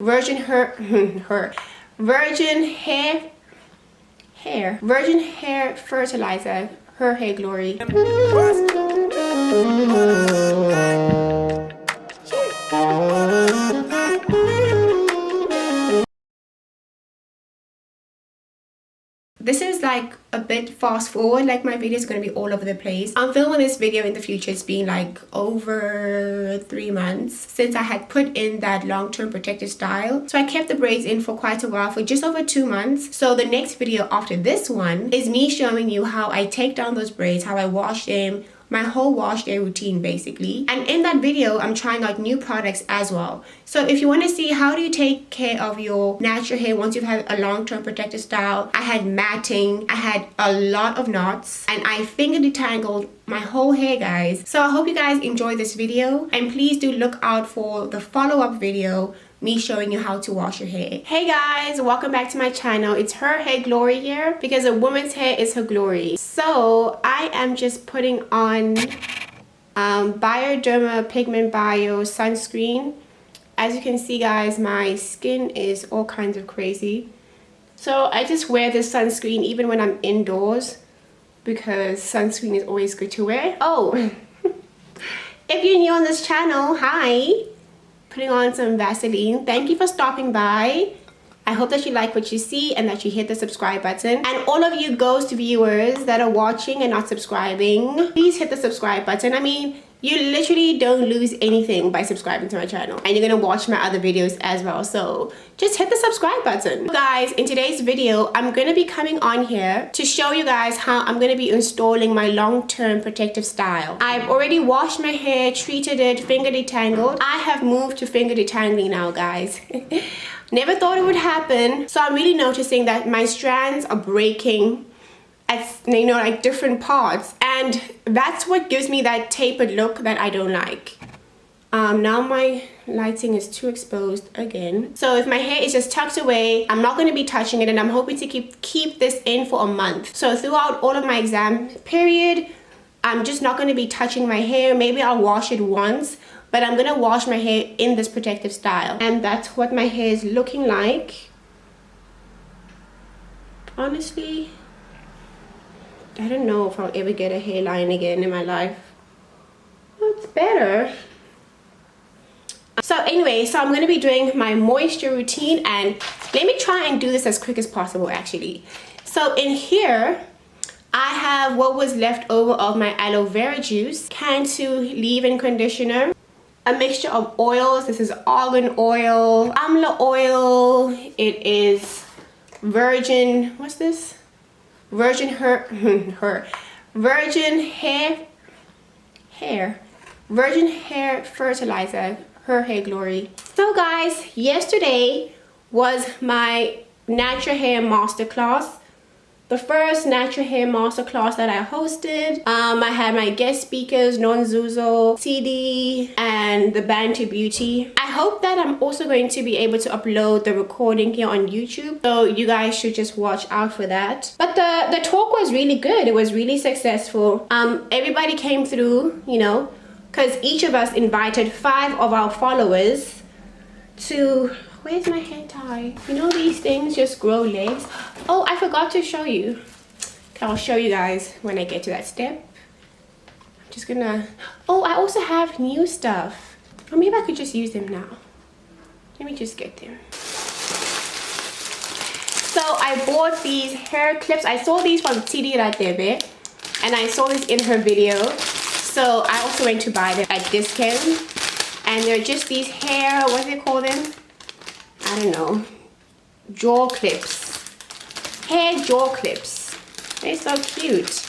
virgin hair fertilizer, her hair glory. This is like a bit fast forward, like my video is going to be all over the place. I'm filming this video in the future. It's been like over 3 months since I had put in that long-term protective style. So I kept the braids in for quite a while, for just over 2 months. So the next video after this one is me showing you how I take down those braids, how I wash them, my whole wash day routine basically. And in that video I'm trying out new products as well. So if you want to see how do you take care of your natural hair once you've had a long-term protective style, I had matting, I had a lot of knots, and I finger detangled my whole hair, guys. So I hope you guys enjoy this video, and please do look out for the follow-up video, me showing you how to wash your hair. Hey guys, welcome back to my channel. It's her hair glory here, because a woman's hair is her glory. So I am just putting on Bioderma Pigment Bio sunscreen. As you can see, guys, my skin is all kinds of crazy, so I just wear this sunscreen even when I'm indoors, because sunscreen is always good to wear. Oh, if you're new on this channel, hi, putting on some Vaseline. Thank you for stopping by. I hope that you like what you see and that you hit the subscribe button. And all of you ghost viewers that are watching and not subscribing, please hit the subscribe button. I mean, you literally don't lose anything by subscribing to my channel, and you're gonna watch my other videos as well, so just hit the subscribe button. Guys, in today's video I'm gonna be coming on here to show you guys how I'm gonna be installing my long-term protective style. I've already washed my hair, treated it, finger detangled. I have moved to finger detangling now, guys. Never thought it would happen. So I'm really noticing that my strands are breaking at, you know, like different parts, and that's what gives me that tapered look that I don't like. Now my lighting is too exposed again. So if my hair is just tucked away, I'm not going to be touching it, and I'm hoping to keep this in for a month. So throughout all of my exam period, I'm just not going to be touching my hair. Maybe I'll wash it once, but I'm going to wash my hair in this protective style. And that's what my hair is looking like. Honestly, I don't know if I'll ever get a hairline again in my life. Well, it's better. So anyway, so I'm going to be doing my moisture routine, and let me try and do this as quick as possible actually. So in here, I have what was left over of my aloe vera juice, Cantu leave-in conditioner, a mixture of oils. This is argan oil, Amla oil, it is virgin, what's this? Virgin hair fertilizer, her hair glory. So guys, yesterday was my natural hair masterclass, the first natural hair masterclass that I hosted. I had my guest speakers, Naturalistas, CD, and the Cantu Beauty. I hope that I'm also going to be able to upload the recording here on YouTube, so you guys should just watch out for that. But the talk was really good. It was really successful. Everybody came through, you know, because each of us invited 5 of our followers to... Where's my hair tie? You know, these things just grow legs. Oh, I forgot to show you. Okay, I'll show you guys when I get to that step. I'm just gonna... Oh, I also have new stuff. Or maybe I could just use them now. Let me just get them. So I bought these hair clips. I saw these from TD right there, babe. And I saw this in her video. So I also went to buy them at discount. And they're just these hair, what do they call them? I don't know, jaw clips, hair jaw clips. They're so cute.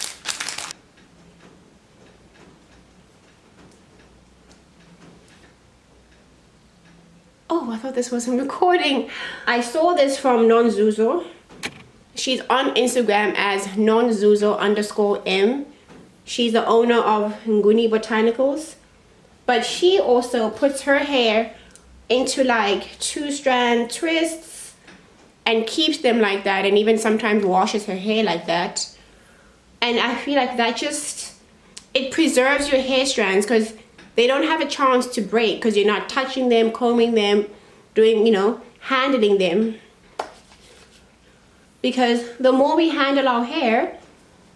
Oh, I thought this wasn't recording. I saw this from Nonzuzo. She's on Instagram as nonzuzo_m. She's the owner of Nguni Botanicals, but she also puts her hair into like 2-strand twists and keeps them like that, and even sometimes washes her hair like that. And I feel like that just, it preserves your hair strands, because they don't have a chance to break because you're not touching them, combing them, doing, you know, handling them. Because the more we handle our hair,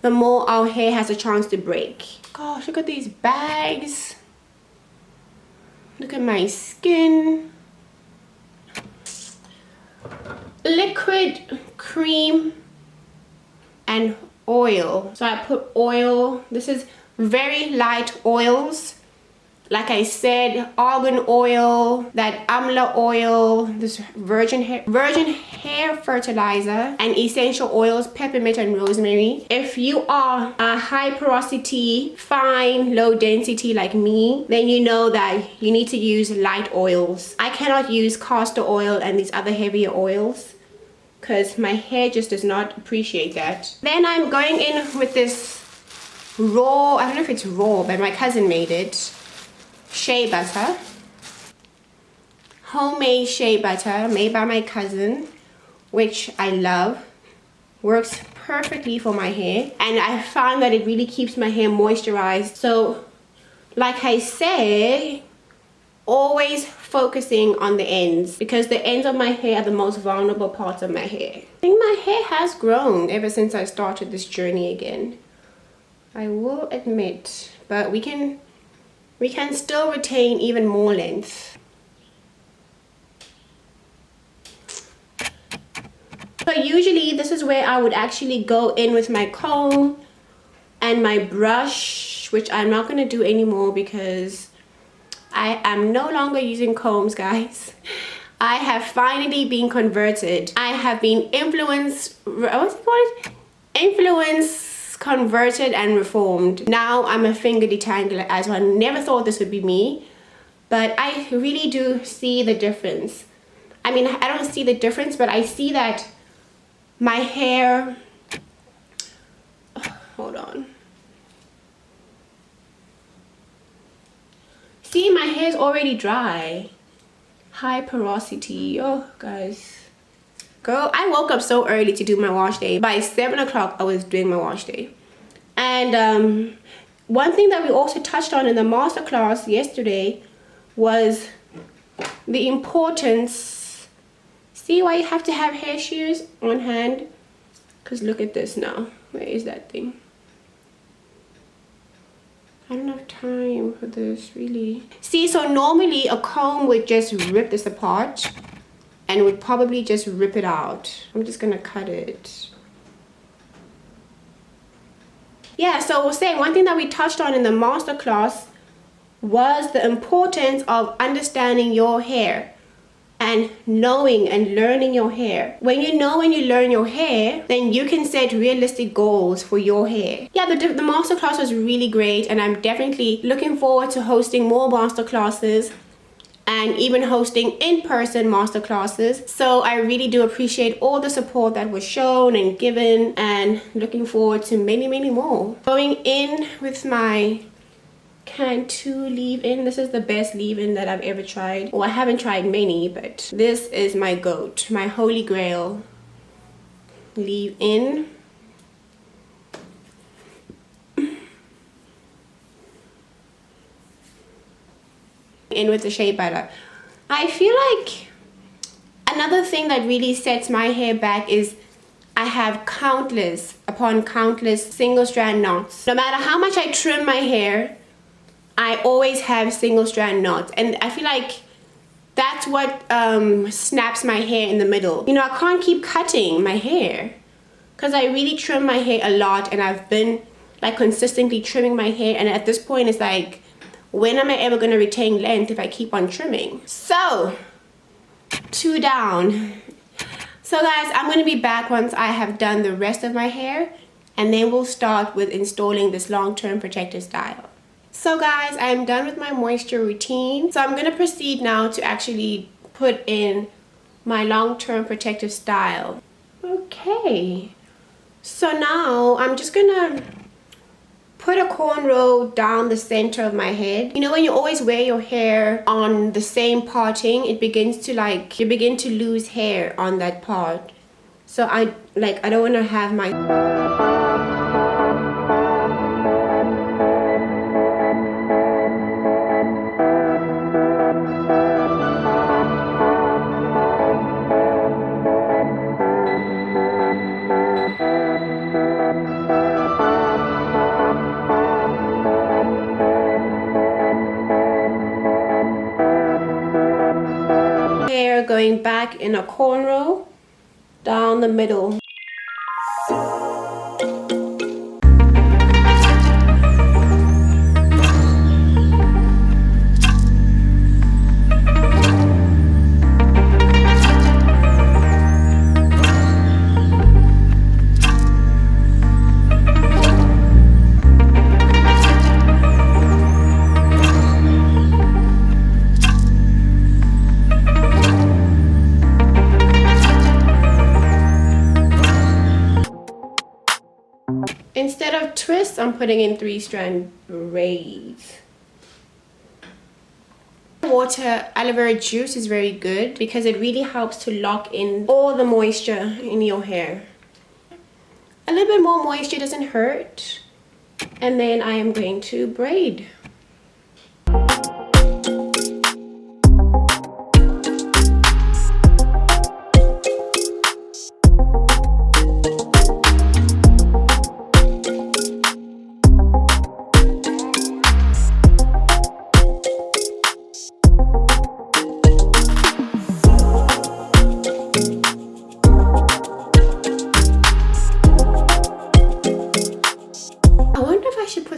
the more our hair has a chance to break. Gosh, look at these bags. Look at my skin. Liquid, cream, and oil. So I put oil. This is very light oils. Like I said, argan oil, that Amla oil, this virgin hair fertilizer, and essential oils, peppermint and rosemary. If you are a high porosity, fine, low density like me, then you know that you need to use light oils. I cannot use castor oil and these other heavier oils because my hair just does not appreciate that. Then I'm going in with this raw, I don't know if it's raw, but my cousin made it. Shea Butter, homemade shea butter made by my cousin, which I love. Works perfectly for my hair, and I found that it really keeps my hair moisturized. So like I said, always focusing on the ends, because the ends of my hair are the most vulnerable parts of my hair. I think my hair has grown ever since I started this journey again, I will admit, but we can still retain even more length. So usually this is where I would actually go in with my comb and my brush, which I'm not going to do anymore because I am no longer using combs, guys. I have finally been converted. I have been converted and reformed. Now I'm a finger detangler as well. I never thought this would be me, but I really do see the difference. I mean, I don't see the difference, but I see that my hair, hold on. See, my hair's already dry. High porosity. Oh, guys. Girl, I woke up so early to do my wash day. By 7 o'clock, I was doing my wash day. And one thing that we also touched on in the masterclass yesterday was the importance. See why you have to have hair shears on hand? Because look at this now. Where is that thing? I don't have time for this, really. See, so normally a comb would just rip this apart and would probably just rip it out. I'm just gonna cut it. Yeah, so we're saying one thing that we touched on in the masterclass was the importance of understanding your hair and knowing and learning your hair. When you know and you learn your hair, then you can set realistic goals for your hair. Yeah, the masterclass was really great, and I'm definitely looking forward to hosting more masterclasses and even hosting in-person masterclasses. So I really do appreciate all the support that was shown and given, and looking forward to many, many more. Going in with my Cantu leave-in. This is the best leave-in that I've ever tried. Well, I haven't tried many, but this is my goat, my holy grail leave-in. In with the Shea Butter. I feel like another thing that really sets my hair back is I have countless upon countless single strand knots. No matter how much I trim my hair, I always have single strand knots, and I feel like that's what snaps my hair in the middle. You know, I can't keep cutting my hair because I really trim my hair a lot, and I've been like consistently trimming my hair, and at this point it's like, when am I ever going to retain length if I keep on trimming? So, 2 down. So guys, I'm going to be back once I have done the rest of my hair, and then we'll start with installing this long-term protective style. So guys, I'm done with my moisture routine. So I'm going to proceed now to actually put in my long-term protective style. Okay. So now I'm just going to put a cornrow down the center of my head. You know, when you always wear your hair on the same parting, it begins to like, you begin to lose hair on that part. So I don't want to have my... going back in a cornrow down the middle. Instead of twists, I'm putting in 3-strand braids. Water aloe vera juice is very good because it really helps to lock in all the moisture in your hair. A little bit more moisture doesn't hurt. And then I am going to braid.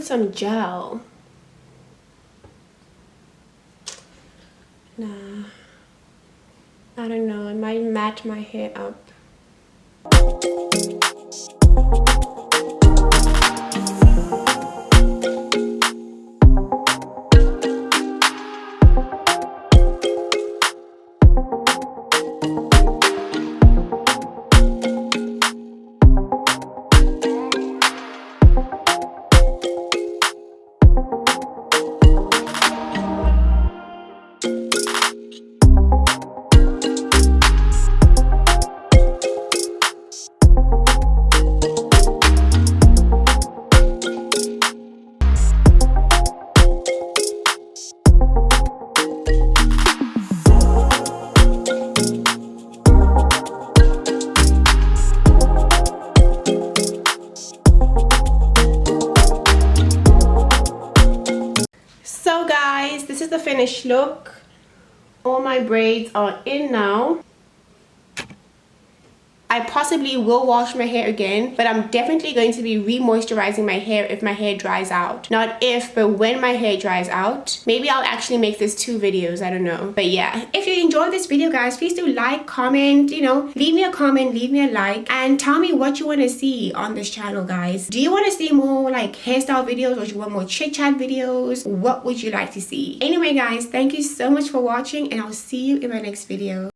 Some gel. Nah, I don't know, it might mat my hair up. So guys, this is the finished look. All my braids are in now. I possibly will wash my hair again, but I'm definitely going to be re-moisturizing my hair if my hair dries out. Not if, but when my hair dries out. Maybe I'll actually make this 2 videos, I don't know. But yeah, if you enjoyed this video guys, please do like, comment, you know, leave me a comment, leave me a like, and tell me what you want to see on this channel guys. Do you want to see more like hairstyle videos, or do you want more chit chat videos? What would you like to see? Anyway guys, thank you so much for watching, and I'll see you in my next video.